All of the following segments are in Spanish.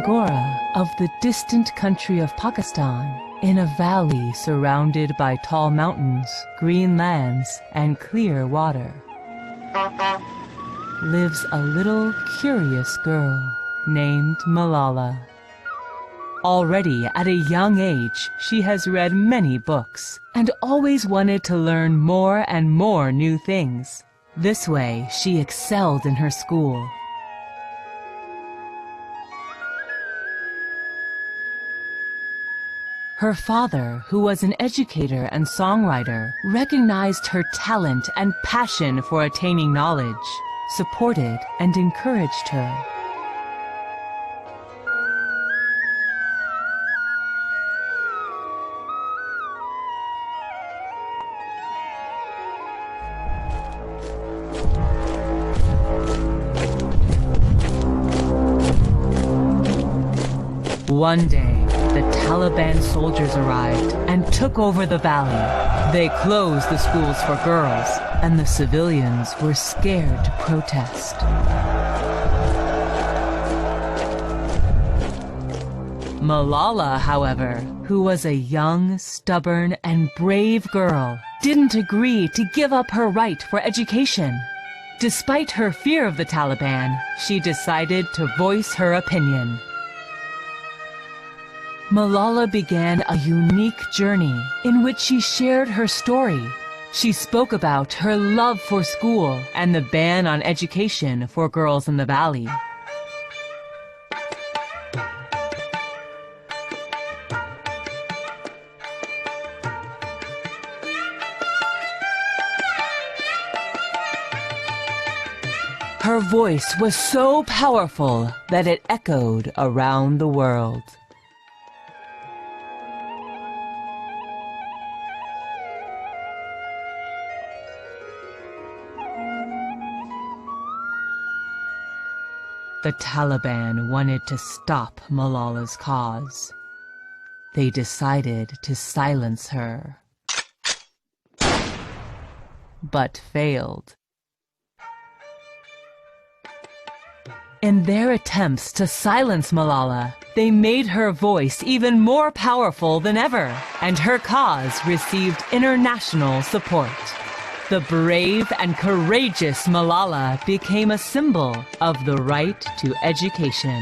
Bangora of the distant country of Pakistan, in a valley surrounded by tall mountains, green lands, and clear water, lives a little curious girl named Malala. Already at a young age, she has read many books and always wanted to learn more and more new things. This way, she excelled in her school. Her father, who was an educator and songwriter, recognized her talent and passion for attaining knowledge, supported and encouraged her. One day, the Taliban soldiers arrived and took over the valley. They closed the schools for girls, and the civilians were scared to protest. Malala, however, who was a young, stubborn, and brave girl, didn't agree to give up her right for education. Despite her fear of the Taliban, she decided to voice her opinion. Malala began a unique journey in which she shared her story. She spoke about her love for school and the ban on education for girls in the valley. Her voice was so powerful that it echoed around the world. The Taliban wanted to stop Malala's cause. They decided to silence her, but failed. In their attempts to silence Malala, they made her voice even more powerful than ever, and her cause received international support. The brave and courageous Malala became a symbol of the right to education.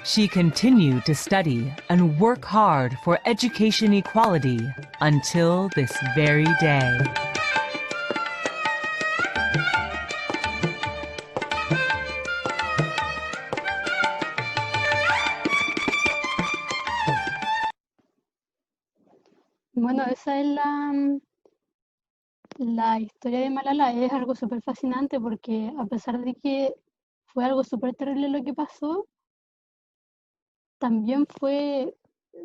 She continued to study and work hard for education equality until this very day. Bueno, esa es la historia de Malala. Es algo súper fascinante porque a pesar de que fue algo súper terrible lo que pasó, también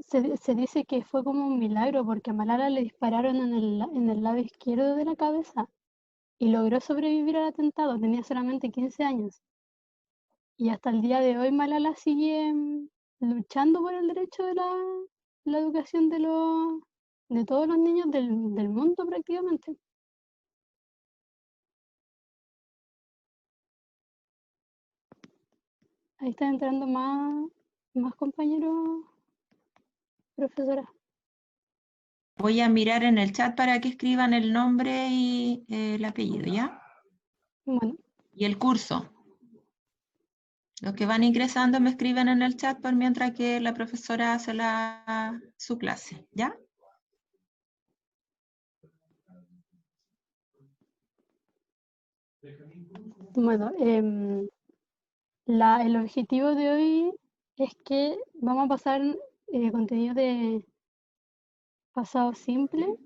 se dice que fue como un milagro porque a Malala le dispararon en el lado izquierdo de la cabeza y logró sobrevivir al atentado. Tenía solamente 15 años. Y hasta el día de hoy Malala sigue luchando por el derecho de la educación de todos los niños del mundo prácticamente. Ahí están entrando más compañeros, profesora. Voy a mirar en el chat para que escriban el nombre y el apellido, ¿ya? Bueno, Y el curso. Los que van ingresando me escriben en el chat por mientras que la profesora hace su clase, ¿ya? bueno, el objetivo de hoy es que vamos a pasar contenido de pasado simple.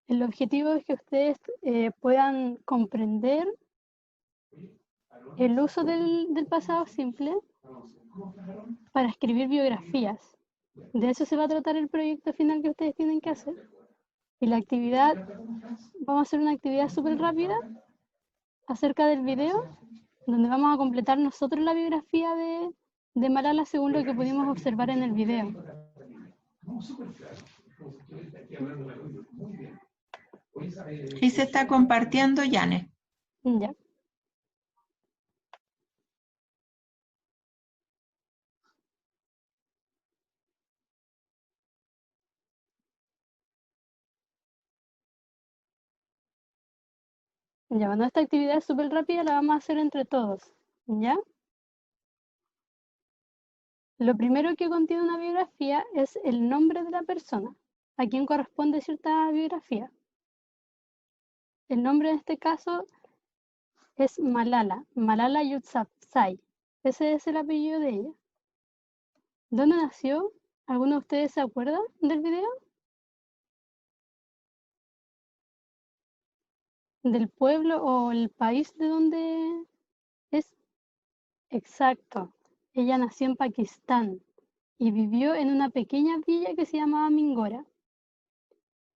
El objetivo es que ustedes puedan comprender el uso del pasado simple para escribir biografías. De eso se va a tratar el proyecto final que ustedes tienen que hacer. Y la actividad, vamos a hacer una actividad súper rápida acerca del video, donde vamos a completar nosotros la biografía de Malala según lo que pudimos observar en el video. Y se está compartiendo, Yane. Ya. Ya, bueno, esta actividad es súper rápida, la vamos a hacer entre todos. ¿Ya? Lo primero que contiene una biografía es el nombre de la persona, a quien corresponde cierta biografía. El nombre en este caso es Malala, Malala Yousafzai. Ese es el apellido de ella. ¿Dónde nació? ¿Alguno de ustedes se acuerda del video? ¿Del pueblo o el país de donde es? Exacto. Ella nació en Pakistán y vivió en una pequeña villa que se llamaba Mingora.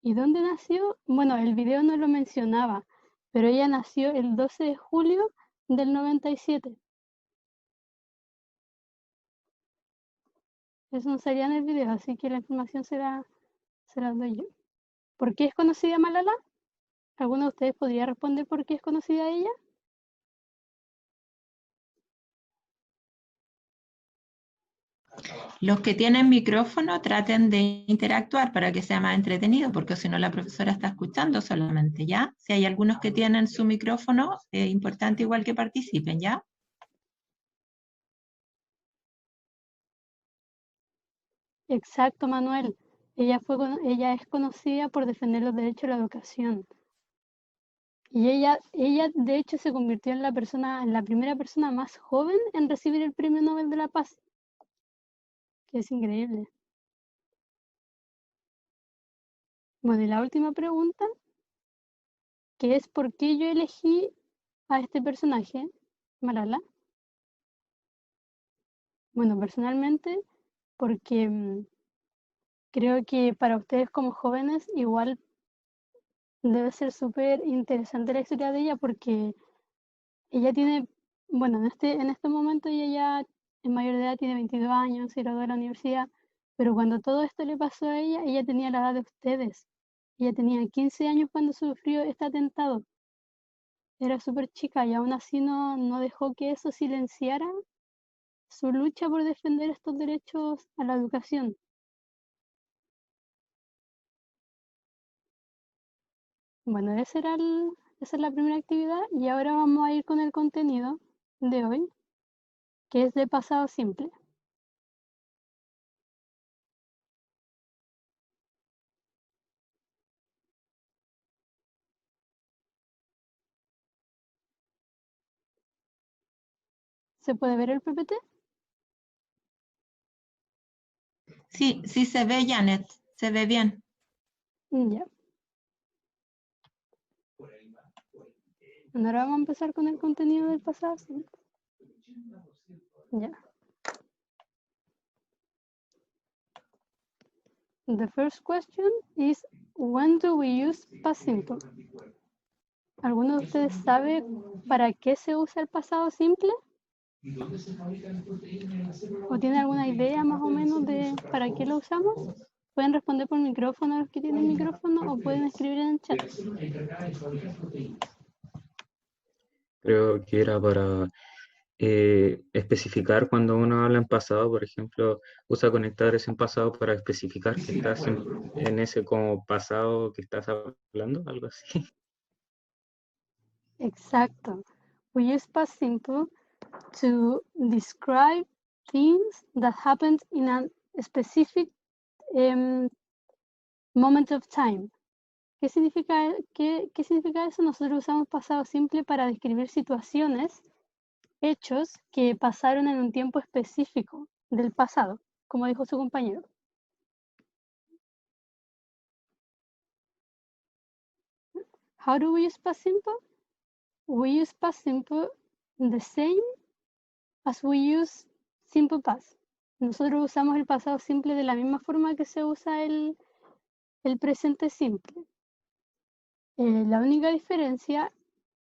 ¿Y dónde nació? Bueno, el video no lo mencionaba, pero ella nació el 12 de julio del 97. Eso no salía en el video, así que la información se la doy yo. ¿Por qué es conocida Malala? ¿Alguno de ustedes podría responder por qué es conocida ella? Los que tienen micrófono traten de interactuar para que sea más entretenido, porque si no la profesora está escuchando solamente, ¿ya? Si hay algunos que tienen su micrófono, es importante igual que participen, ¿ya? Exacto, Manuel. Ella es conocida por defender los derechos a la educación. Y ella de hecho se convirtió en la primera persona más joven en recibir el Premio Nobel de la Paz. Que es increíble. Bueno, y la última pregunta, que es ¿por qué yo elegí a este personaje, Malala? Bueno, personalmente, porque creo que para ustedes como jóvenes igual debe ser súper interesante la historia de ella porque ella tiene, bueno, en este momento ella ya en mayor de edad tiene 22 años, se graduó de la universidad, pero cuando todo esto le pasó a ella tenía la edad de ustedes. Ella tenía 15 años cuando sufrió este atentado. Era súper chica y aún así no dejó que eso silenciara su lucha por defender estos derechos a la educación. Bueno, esa es la primera actividad y ahora vamos a ir con el contenido de hoy, que es de pasado simple. ¿Se puede ver el PPT? Sí, sí se ve, Janet, se ve bien. Ya. Bueno, ahora vamos a empezar con el contenido del pasado simple. Ya. The first question is, when do we use past simple? ¿Alguno de ustedes sabe para qué se usa el pasado simple? ¿O tiene alguna idea más o menos de para qué lo usamos? Pueden responder por micrófono los que tienen micrófono o pueden escribir en el chat. Creo que era para especificar cuando uno habla en pasado, por ejemplo, usa conectores en pasado para especificar que estás en ese como pasado que estás hablando, algo así. Exacto. We use past simple to describe things that happened in a specific moment of time. ¿Qué significa eso? Nosotros usamos pasado simple para describir situaciones, hechos que pasaron en un tiempo específico del pasado, como dijo su compañero. How do we use past simple? We use past simple the same as we use simple past. Nosotros usamos el pasado simple de la misma forma que se usa el presente simple. La única diferencia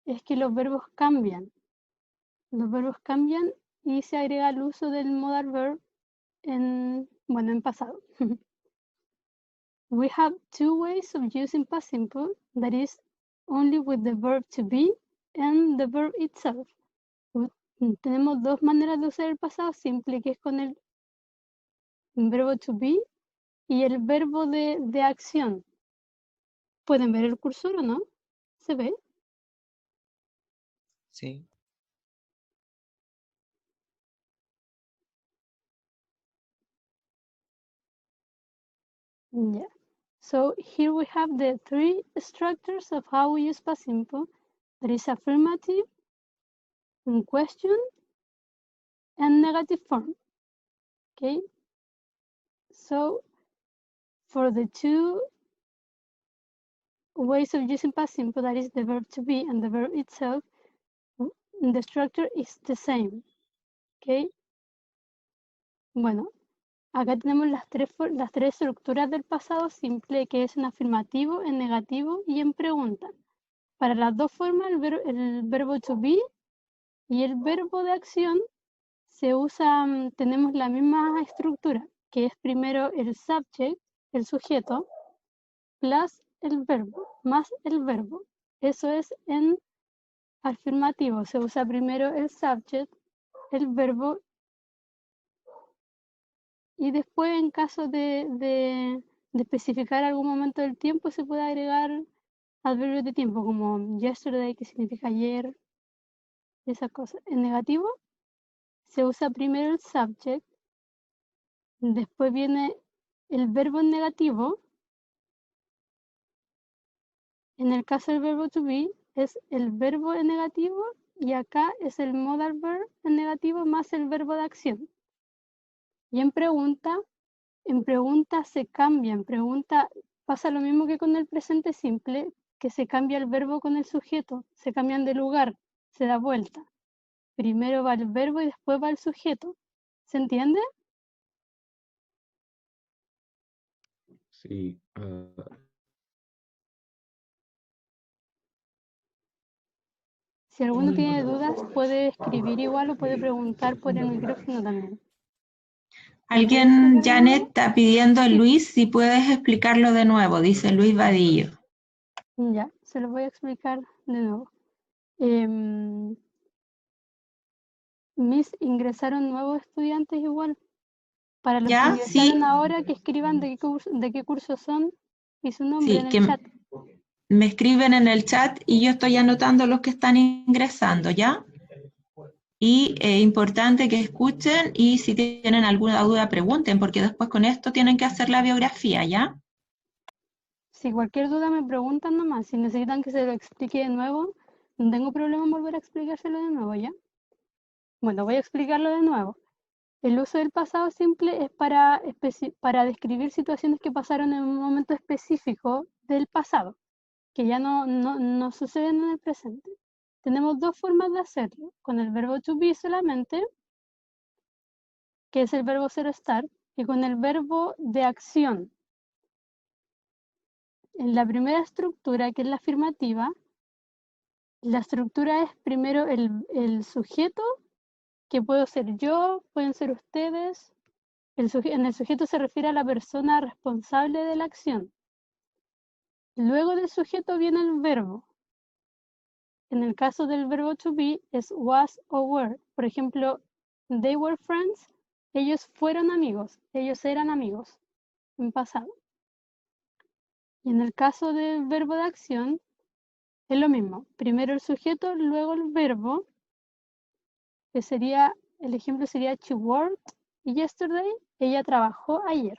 es que los verbos cambian. Los verbos cambian y se agrega el uso del modal verb en pasado. we have two ways of using past simple, that is only with the verb to be and the verb itself. Tenemos dos maneras de usar el pasado simple, que es con el verbo to be y el verbo de acción. ¿Pueden ver el cursor o no? ¿Se ve? Sí. Yeah. So here we have the three structures of how we use past simple. There is affirmative, question, and negative form. Okay. So for the two ways of using past simple, that is the verb to be and the verb itself, the structure is the same. Okay. Bueno, acá tenemos las tres estructuras del pasado simple, que es en afirmativo, en negativo y en pregunta. Para las dos formas, el verbo to be y el verbo de acción se usa, tenemos la misma estructura, que es primero el subject, el sujeto, plus el verbo, más el verbo. Eso es en afirmativo, se usa primero el subject, el verbo, y después en caso de especificar algún momento del tiempo se puede agregar adverbios de tiempo, como yesterday, que significa ayer, esas cosas. En negativo se usa primero el subject, después viene el verbo en negativo. En el caso del verbo to be es el verbo en negativo y acá es el modal verb en negativo más el verbo de acción. Y en pregunta se cambia, en pregunta pasa lo mismo que con el presente simple, que se cambia el verbo con el sujeto, se cambian de lugar, se da vuelta. Primero va el verbo y después va el sujeto. ¿Se entiende? Sí. Si alguno tiene dudas, puede escribir igual o puede preguntar por el micrófono también. Alguien, Janet, está pidiendo a Luis si puedes explicarlo de nuevo, dice Luis Vadillo. Ya, se lo voy a explicar de nuevo. Ingresaron nuevos estudiantes igual. Para los que ¿Ya? ingresaron Sí. ahora, que escriban de qué curso son y su nombre Sí, en el que chat. me escriben en el chat y yo estoy anotando los que están ingresando, ¿ya? Y es importante que escuchen y si tienen alguna duda pregunten, porque después con esto tienen que hacer la biografía, ¿ya? Si cualquier duda me preguntan nomás, si necesitan que se lo explique de nuevo, no tengo problema en volver a explicárselo de nuevo, ¿ya? Bueno, voy a explicarlo de nuevo. El uso del pasado simple es para describir situaciones que pasaron en un momento específico del pasado, que ya no suceden en el presente. Tenemos dos formas de hacerlo, con el verbo to be solamente, que es el verbo ser estar, y con el verbo de acción. En la primera estructura, que es la afirmativa, la estructura es primero el sujeto, que puedo ser yo, pueden ser ustedes. En el sujeto se refiere a la persona responsable de la acción. Luego del sujeto viene el verbo. En el caso del verbo to be es was o were. Por ejemplo, they were friends. Ellos fueron amigos. Ellos eran amigos en pasado. Y en el caso del verbo de acción es lo mismo. Primero el sujeto, luego el verbo, que sería, el ejemplo sería she worked yesterday. Ella trabajó ayer.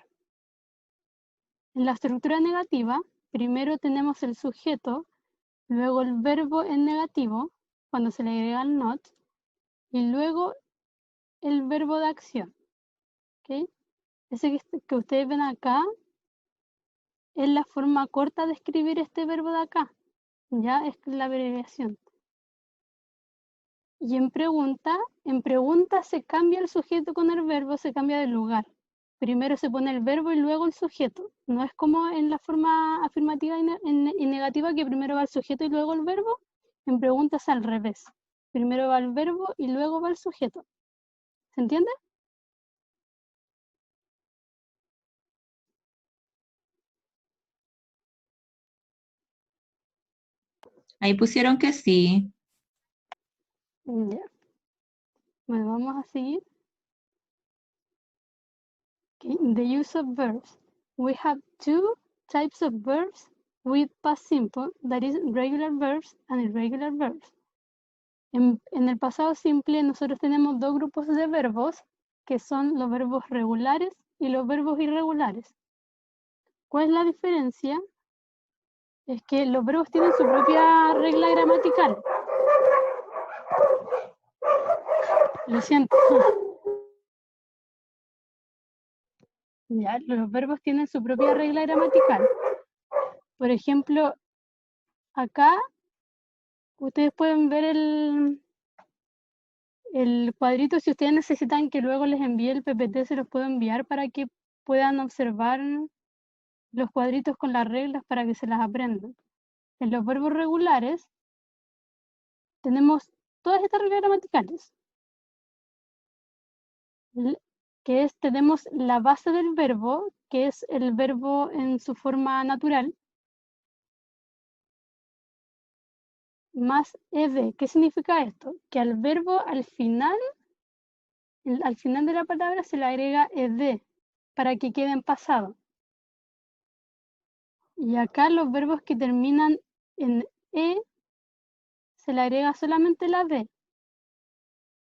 En la estructura negativa, primero tenemos el sujeto, luego el verbo en negativo, cuando se le agrega el not, y luego el verbo de acción. ¿Okay? Ese que ustedes ven acá es la forma corta de escribir este verbo de acá. Ya es la abreviación. Y en pregunta se cambia el sujeto con el verbo, se cambia de lugar. Primero se pone el verbo y luego el sujeto. No es como en la forma afirmativa y negativa, que primero va el sujeto y luego el verbo. En pregunta es al revés. Primero va el verbo y luego va el sujeto. ¿Se entiende? Ahí pusieron que sí. Ya. Bueno, vamos a seguir. Okay. The use of verbs. We have two types of verbs with past simple, that is regular verbs and irregular verbs. En el pasado simple nosotros tenemos dos grupos de verbos, que son los verbos regulares y los verbos irregulares. ¿Cuál es la diferencia? Es que los verbos tienen su propia regla gramatical. Lo siento. Ya, los verbos tienen su propia regla gramatical. Por ejemplo, acá ustedes pueden ver el cuadrito. Si ustedes necesitan que luego les envíe el PPT, se los puedo enviar para que puedan observar los cuadritos con las reglas para que se las aprendan. En los verbos regulares tenemos todas estas reglas gramaticales. Tenemos la base del verbo, que es el verbo en su forma natural, más ed. ¿Qué significa esto? Que al verbo al final de la palabra se le agrega ed para que quede en pasado. Y acá los verbos que terminan en e se le agrega solamente la d.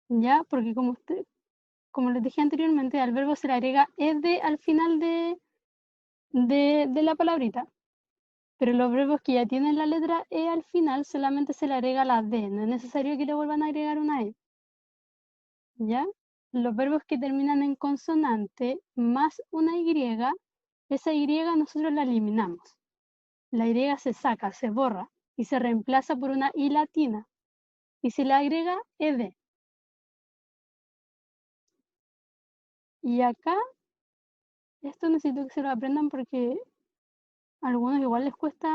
¿Ya? Porque como les dije anteriormente, al verbo se le agrega ed al final de la palabrita. Pero los verbos que ya tienen la letra e al final solamente se le agrega la d. No es necesario que le vuelvan a agregar una e. ¿Ya? Los verbos que terminan en consonante más una y, esa y nosotros la eliminamos. La y se saca, se borra y se reemplaza por una i latina. Y se le agrega ed. Y acá, esto necesito que se lo aprendan porque a algunos igual les cuesta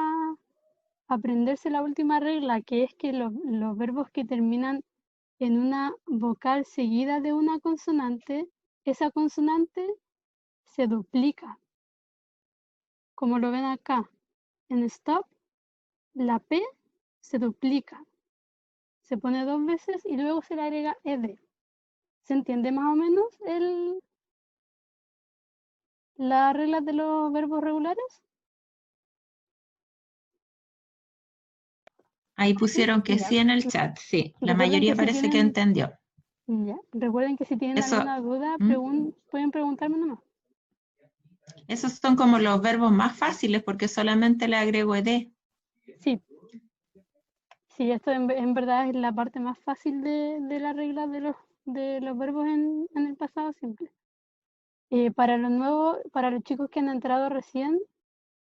aprenderse la última regla, que es que los verbos que terminan en una vocal seguida de una consonante, esa consonante se duplica. Como lo ven acá, en stop, la P se duplica. Se pone 2 veces y luego se le agrega ed. ¿Se entiende más o menos las reglas de los verbos regulares? Ahí pusieron que Ya. sí en el chat, sí. La Recuerden mayoría que si parece que tienen- entendió. Ya. Recuerden que si tienen Eso, alguna duda, pueden preguntarme nomás. esos son como los verbos más fáciles porque solamente le agrego ed. Sí. Sí, esto en verdad es la parte más fácil de la regla de los verbos en el pasado simple. Para los chicos que han entrado recién,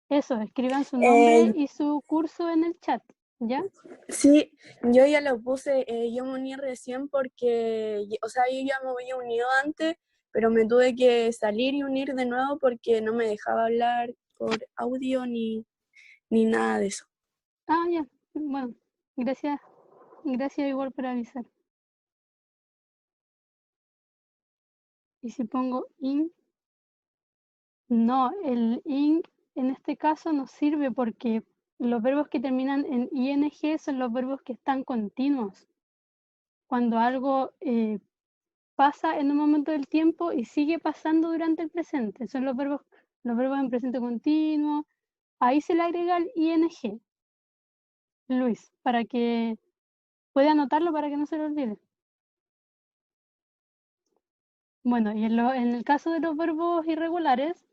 eso, escriban su nombre y su curso en el chat, ¿ya? Sí, yo ya lo puse, yo me uní recién porque, o sea, yo ya me había unido antes, pero me tuve que salir y unir de nuevo porque no me dejaba hablar por audio ni nada de eso. Ah, ya, bueno, gracias igual por avisar. Y si pongo in, no, el in en este caso nos sirve porque los verbos que terminan en ing son los verbos que están continuos. Cuando algo pasa en un momento del tiempo y sigue pasando durante el presente. Son los verbos en presente continuo. Ahí se le agrega el ing. Luis, para que pueda anotarlo para que no se lo olvide. Bueno, y en el caso de los verbos irregulares,